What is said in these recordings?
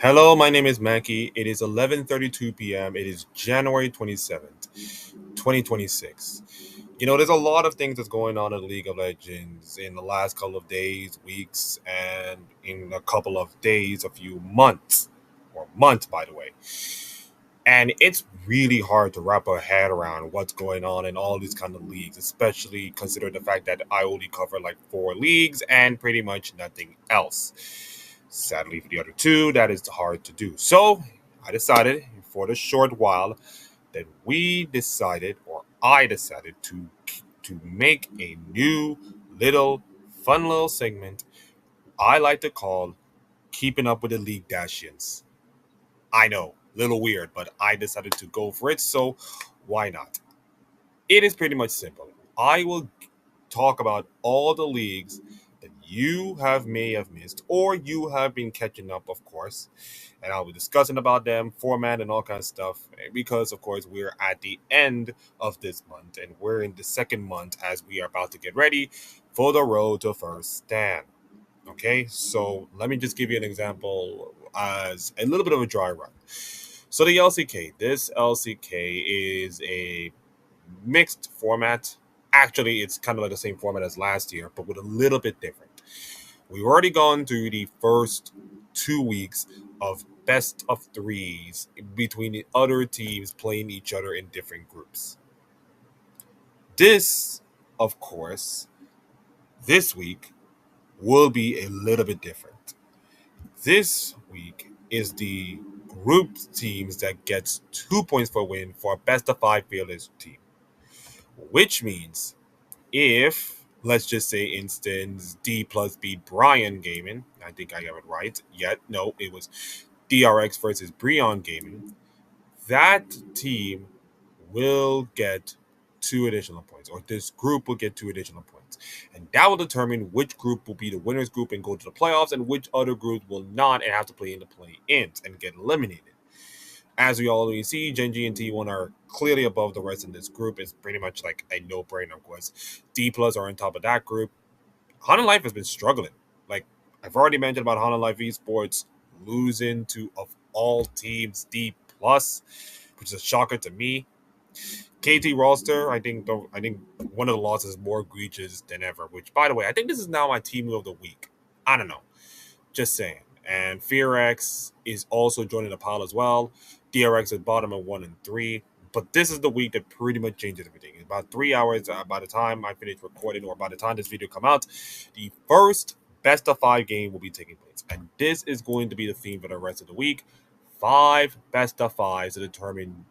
Hello, my name is Mackie. It is 11:32 p.m. It is January 27th, 2026. There's a lot of things that's going on in League of Legends in the last couple of days, weeks, and in a couple of days, a few months, or months, by the way. And it's really hard to wrap our head around what's going on in all these kind of leagues, especially considering the fact that I only cover like four leagues and pretty much nothing else. Sadly, for the other two, that is hard to do. So I decided for the short while that I decided to make a new little fun little segment I like to call "Keeping Up with the Leaguedashians." I know, little weird, but I decided to go for it. So why not? It is pretty much simple. I will talk about all the leagues that you may have missed or you have been catching up, of course. And I'll be discussing about them, format, and all kinds of stuff. Because, of course, we're at the end of this month and we're in the second month as we are about to get ready for the road to first stand. Okay, so let me just give you an example as a little bit of a dry run. So the LCK, this LCK is a mixed format. Actually, it's kind of like the same format as last year, but with a little bit different. We've already gone through the first 2 weeks of best of threes between the other teams playing each other in different groups. This, of course, this week will be a little bit different. This week is the group teams that gets 2 points for win for a best of five fearless team, which means if let's just say instance D plus beat Brian Gaming, I think I got it right. Yet no, it was DRX versus Brion Gaming. That team will get two additional points, or this group will get two additional points, and that will determine which group will be the winners group and go to the playoffs, and which other group will not and have to play in the play-ins and get eliminated. As we already see, Genji and T1 are clearly above the rest in this group. It's pretty much like a no-brainer, of course. D plus are on top of that group. Hana Life has been struggling. Like I've already mentioned about Hana Life Esports losing to of all teams D plus, which is a shocker to me. KT roster, I think one of the losses is more egregious than ever. Which, by the way, I think this is now my team of the week. I don't know. Just saying. And FearX is also joining the pile as well. DRX is bottom at 1 and 3. But this is the week that pretty much changes everything. In about 3 hours by the time I finish recording, or by the time this video come out, the first best of five game will be taking place. And this is going to be the theme for the rest of the week. Five best of fives to determine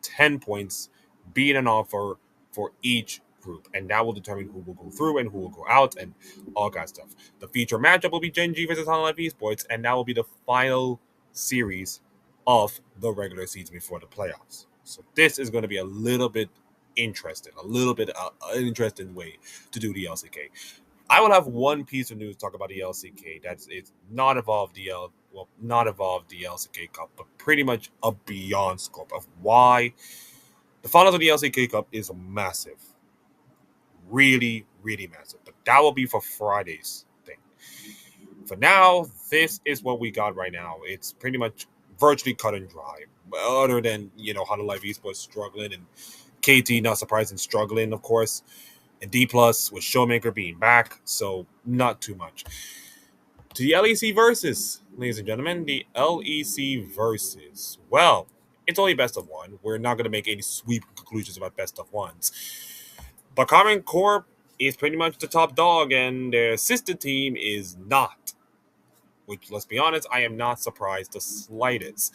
10 points being an offer for each group, and that will determine who will go through and who will go out and all that stuff. The feature matchup will be Genji versus Online Esports, and that will be the final series of the regular season before the playoffs. So this is going to be a little bit interesting, a little bit an interesting way to do the LCK. I will have one piece of news to talk about the LCK. That's it's not involved not involved the LCK Cup, but pretty much a beyond scope of why the finals of the LCK Cup is massive, really, really massive. But that will be for Friday's thing. For now, this is what we got right now. It's pretty much virtually cut and dry. Other than how the Live Esports struggling and KT not surprising struggling, of course, and D plus with Showmaker being back, so not too much. To the LEC versus, ladies and gentlemen, the LEC versus. Well, it's only best of one. We're not going to make any sweep conclusions about best of ones. But Common Corp is pretty much the top dog, and their sister team is not. Which, let's be honest, I am not surprised the slightest.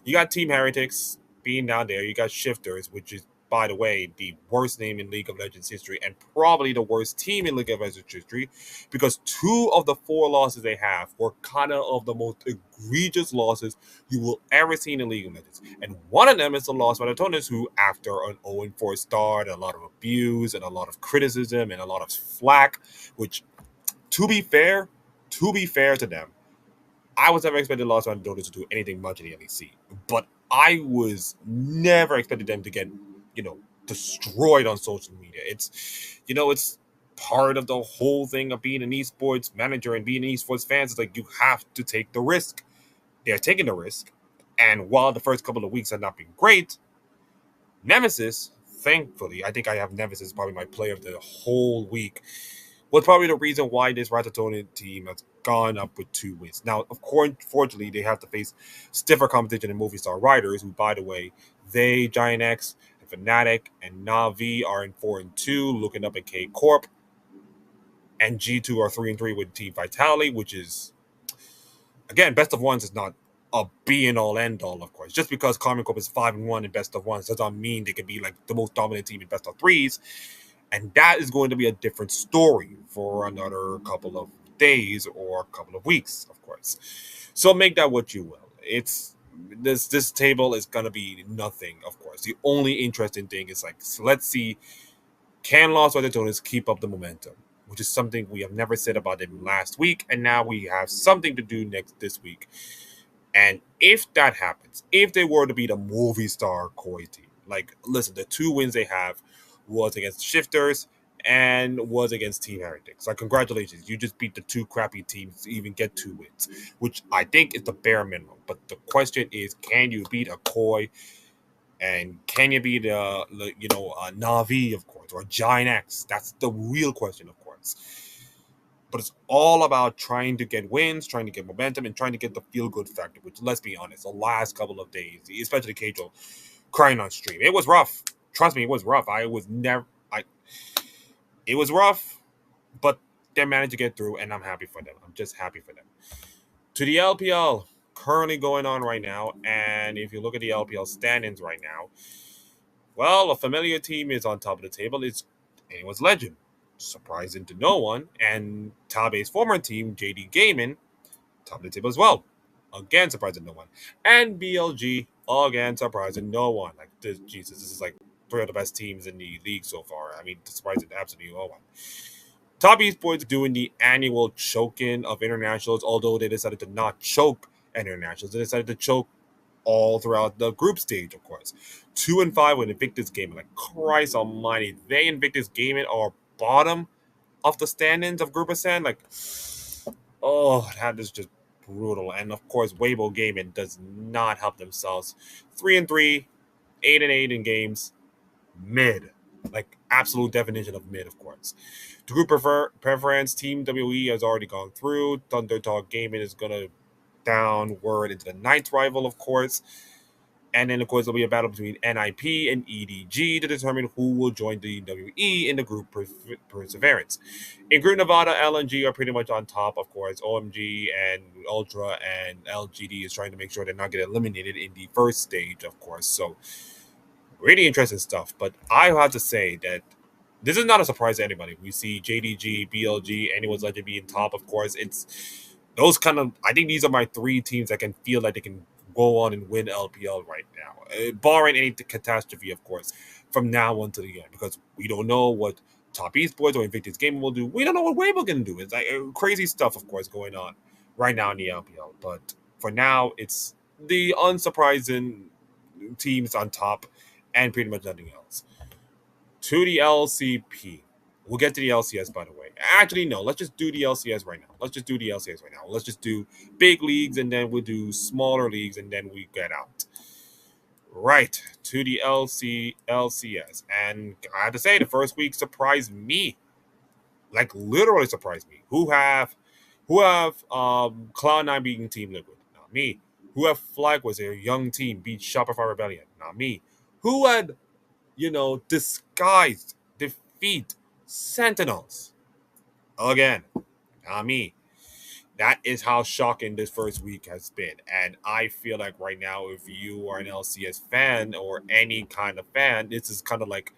You got Team Heretics being down there. You got Shifters, which is, by the way, the worst name in League of Legends history and probably the worst team in League of Legends history, because two of the four losses they have were kind of the most egregious losses you will ever see in League of Legends. And one of them is the loss by the Toners, who, after an 0-4 start, a lot of abuse and a lot of criticism and a lot of flack, which, to be fair to them, I was never expecting Los Angeles to do anything much in the LEC, but I was never expecting them to get, destroyed on social media. It's part of the whole thing of being an esports manager and being an esports fan. It's like you have to take the risk. They're taking the risk. And while the first couple of weeks have not been great, Nemesis, thankfully, I think I have Nemesis probably my player of the whole week, was probably the reason why this Ratatouille team has gone up with 2 wins. Now, of course, fortunately, they have to face stiffer competition in Movie Star Riders, who, by the way, they, Giant X, and Fnatic, and Navi are in 4-2, looking up at K Corp, and G2 are 3-3 with Team Vitality, which is, again, best of ones is not a be and all end all, of course. Just because Karma Corp is 5-1 in best of ones does not mean they can be like the most dominant team in best of threes. And that is going to be a different story for another couple of days or a couple of weeks, of course. So make that what you will. It's this table is gonna be nothing, of course. The only interesting thing is like, so let's see, can Los Angeles keep up the momentum, which is something we have never said about them last week, and now we have something to do next this week. And if that happens, if they were to be the movie star Koi team, like, listen, the 2 wins they have was against Shifters and was against Team Heretics. Like, congratulations, you just beat the two crappy teams to even get 2 wins, which I think is the bare minimum. But the question is, can you beat a Koi, and can you beat a Navi, of course, or a Giant X? That's the real question, of course. But it's all about trying to get wins, trying to get momentum, and trying to get the feel good factor, which, let's be honest, the last couple of days, especially Keijo, crying on stream. It was rough. Trust me, it was rough. It was rough, but they managed to get through, and I'm happy for them. I'm just happy for them. To the LPL, currently going on right now, and if you look at the LPL standings right now, well, a familiar team is on top of the table. It's anyone's legend. Surprising to no one. And Tabe's former team, JD Gaming, top of the table as well. Again, surprising no one. And BLG, again, surprising no one. Like, Jesus, this is like three of the best teams in the league so far. I mean, surprising absolutely no one. Top Esports doing the annual choking of internationals, although they decided to not choke internationals. They decided to choke all throughout the group stage, of course. 2-5 with Invictus Gaming. Like, Christ almighty, they Invictus Gaming are bottom of the standings of Group of Sand. Like, oh, that is just brutal. And of course, Weibo Gaming does not help themselves. 3-3, 8-8 in games, mid. Like, absolute definition of mid, of course. The group preference, Team WE has already gone through. Thunder Talk Gaming is gonna downward into the ninth rival, of course. And then, of course, there'll be a battle between NIP and EDG to determine who will join the WE in the group perseverance. In Group Nevada, LNG are pretty much on top, of course. OMG and Ultra and LGD is trying to make sure they're not getting eliminated in the first stage, of course. So, really interesting stuff. But I have to say that this is not a surprise to anybody. We see JDG, BLG, anyone's legend being top, of course. It's those kind of, I think these are my 3 teams that can feel like they can go on and win LPL right now, barring any catastrophe, of course, from now on to the end, because we don't know what Top Esports or Invictus Gaming will do. We don't know what Weibo can do. It's like crazy stuff, of course, going on right now in the LPL. But for now, it's the unsurprising teams on top and pretty much nothing else. To the LCP. We'll get to the LCS, by the way. Actually, no. Let's just do the LCS right now. Let's just do the LCS right now. Let's just do big leagues, and then we'll do smaller leagues, and then we get out. Right. To the LCS. And I have to say, the first week surprised me. Like, literally surprised me. Who have Cloud9 beating Team Liquid? Not me. Who have Flag was a young team beat Shopify Rebellion? Not me. Who had disguised defeat Sentinels? Again, not me. That is how shocking this first week has been. And I feel like right now, if you are an LCS fan or any kind of fan, this is kind of like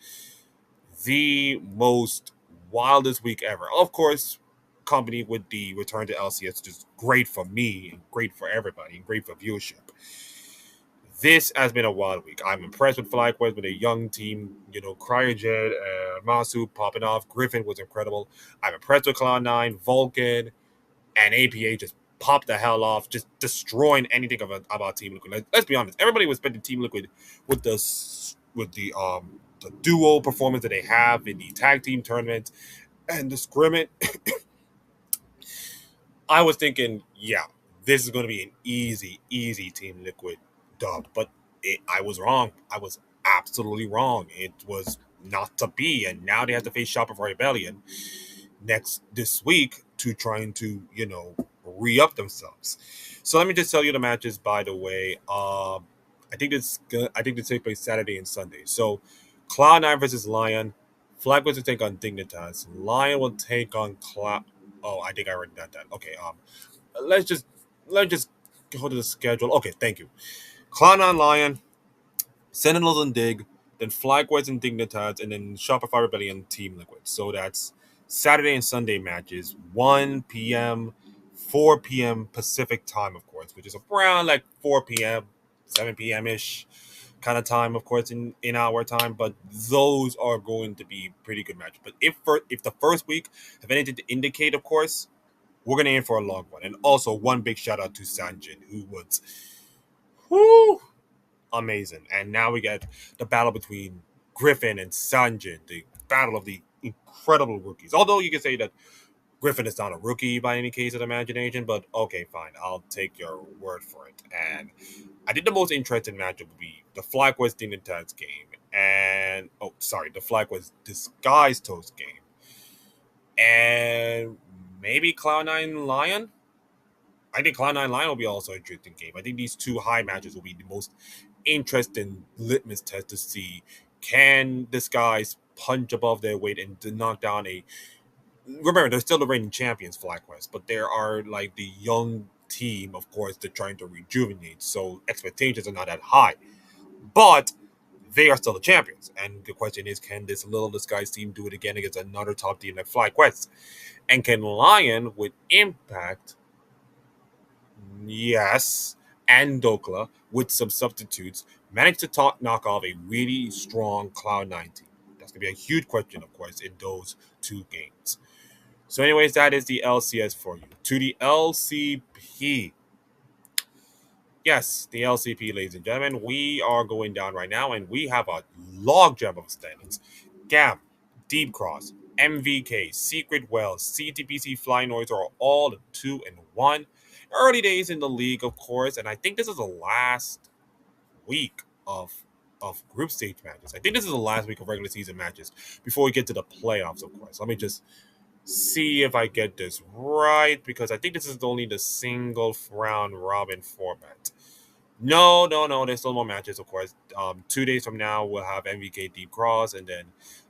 the most wildest week ever. Of course, company with the return to LCS, which is great for me and great for everybody and great for viewership. This has been a wild week. I'm impressed with FlyQuest with a young team. Cryojet, Masu popping off. Griffin was incredible. I'm impressed with Cloud9, Vulcan, and APA just popped the hell off, just destroying anything about Team Liquid. Let's be honest. Everybody was expecting Team Liquid with the duo performance that they have in the tag team tournament and the scrimmage. I was thinking, yeah, this is going to be an easy Team Liquid dub. But I was wrong. I was absolutely wrong. It was not to be, and now they have to face Shopify Rebellion next this week to trying to re up themselves. So let me just tell you the matches. By the way, I think this take place Saturday and Sunday. So Cloud9 versus Lion. Flag will take on Dignitas. Lion will take on Cloud. Oh, I think I already done that. Okay. Let's just let's just go to the schedule. Okay, thank you. Cloud9 Lion, Sentinels and Dig, then Flagways and Dignitas, and then Shopify Rebellion Team Liquid. So that's Saturday and Sunday matches, 1 p.m., 4 p.m. Pacific time, of course, which is around like 4 p.m., 7 p.m. ish kind of time, of course, in our time. But those are going to be pretty good matches. But if the first week have anything to indicate, of course, we're gonna aim for a long one. And also one big shout out to Sanjin, who was whoo, amazing. And now we get the battle between Griffin and Sanjin, the battle of the incredible rookies. Although you can say that Griffin is not a rookie by any case of imagination, but okay, fine. I'll take your word for it. And I think the most interesting matchup would be the FlyQuest Dignitas game. And the FlyQuest Disguise Toast game. And maybe Cloud9 Lion. I think Cloud9 Lion will be also an interesting game. I think these two high matches will be the most interesting litmus test to see can this guys punch above their weight and to knock down a. Remember, they're still the reigning champions, FlyQuest, but there are like the young team, of course, they're trying to rejuvenate. So expectations are not that high, but they are still the champions. And the question is, can this little disguised team do it again against another top team like FlyQuest? And can Lion with Impact, yes, and Dokla with some substitutes manage to knock off a really strong Cloud9 team? That's going to be a huge question, of course, in those two games. So, anyways, that is the LCS for you. To the LCP. Yes, the LCP, ladies and gentlemen, we are going down right now, and we have a logjam of standings. Gam, Deep Cross, MVK, Secret Wells, CTPC, Fly Noise are all the 2-1. Early days in the league, of course, and I think this is the last week of group stage matches. I think this is the last week of regular season matches before we get to the playoffs, of course. Let me just see if I get this right because I think this is only the single round robin format. No, no, no. There's still more matches, of course. 2 days from now, we'll have MVK Deep Cross, and then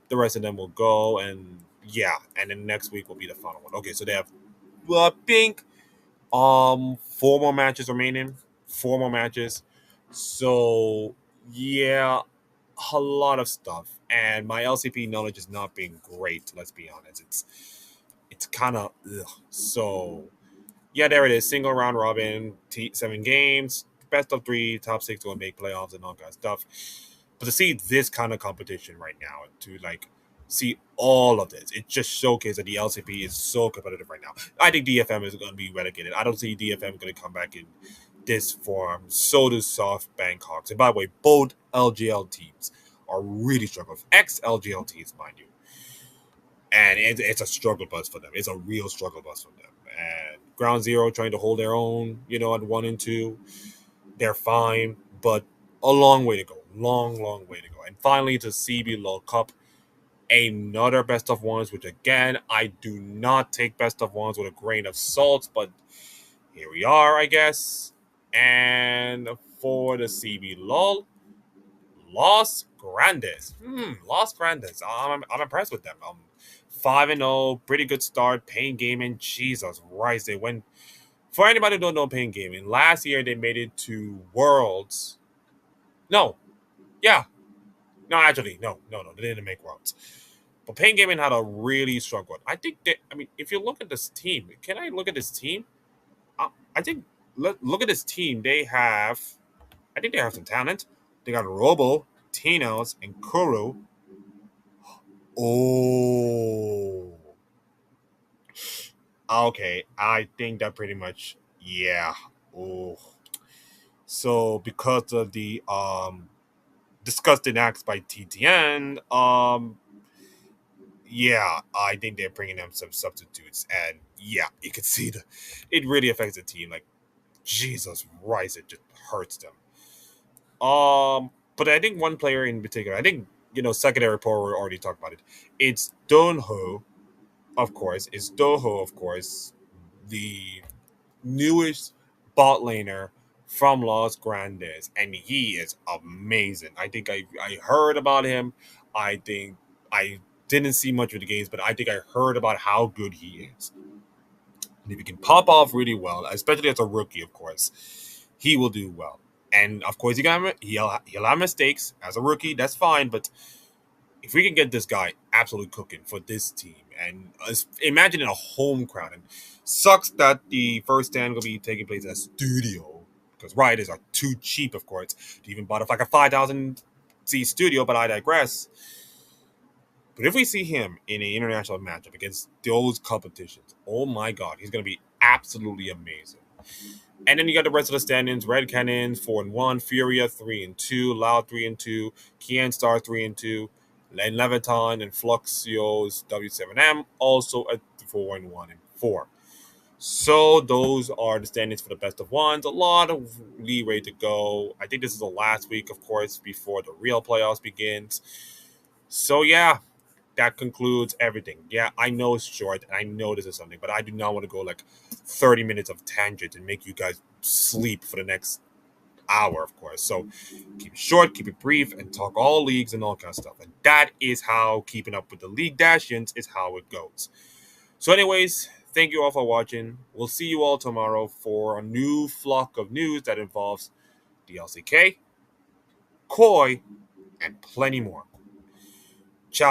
the rest of them will go. And yeah, and then next week will be the final one. Okay, so they have, well, I think, 4 more matches remaining. 4 more matches. So yeah, a lot of stuff. And my LCP knowledge is not being great. Let's be honest. It's kind of so yeah, there it is. Single round robin, 7 games, best of 3, top 6 will make playoffs and all that stuff. But to see this kind of competition right now, to like see all of this, it just showcases that the LCP is so competitive right now. I think DFM is going to be relegated. I don't see DFM going to come back in this form. So do SoftBank Hawks. And by the way, both LGL teams are really struggling. Ex LGL teams, mind you. And it's a struggle bus for them. It's a real struggle bus for them. And Ground Zero trying to hold their own, at 1 and 2. They're fine, but a long way to go. Long way to go. And finally, to CB Cup, another best of ones, which again, I do not take best of ones with a grain of salt, but here we are, I guess. And for the CB Los Grandes. Los Grandes. I'm impressed with them. 5-0, pretty good start. Pain Gaming, Jesus Christ, they went. For anybody who don't know Pain Gaming, last year they made it to Worlds. No, yeah, no, actually, no, they didn't make Worlds. But Pain Gaming had a really strong one. I think they. I mean, if you look at this team, can I look at this team? I think look at this team. They have. I think they have some talent. They got Robo, Tinos, and Kuro. Oh, okay. I think that pretty much, yeah. Oh, so because of the disgusting acts by TTN, yeah, I think they're bringing them some substitutes, and yeah, you can see it really affects the team. Like Jesus Christ, it just hurts them. But I think one player in particular, I think secondary power. We already talked about it. It's Donho, of course. It's Doho, of course, the newest bot laner from Los Grandes, and he is amazing. I think I heard about him. I think I didn't see much of the games, but I think I heard about how good he is. And if he can pop off really well, especially as a rookie, of course, he will do well. And of course, he'll have mistakes as a rookie. That's fine, but if we can get this guy absolutely cooking for this team, and imagine in a home crowd, and sucks that the first stand will be taking place at a studio because riders are too cheap, of course, to even buy like a 5,000 seat studio. But I digress. But if we see him in an international matchup against those competitions, oh my god, he's going to be absolutely amazing. And then you got the rest of the standings: Red Cannons 4-1, Furia 3-2, Loud 3-2, Kian Star 3-2, and Leviton and Fluxios W7M also at 4-1 and 4. So those are the standings for the best of ones. A lot of leeway to go. I think this is the last week, of course, before the real playoffs begins. So yeah, that concludes everything. Yeah, I know it's short, and I know this is something, but I do not want to go like 30 minutes of tangent and make you guys sleep for the next hour, of course. So keep it short, keep it brief, and talk all leagues and all kind of stuff. And that is how keeping up with the Leaguedashians is how it goes. So, anyways, thank you all for watching. We'll see you all tomorrow for a new flock of news that involves DLCK, Koi, and plenty more.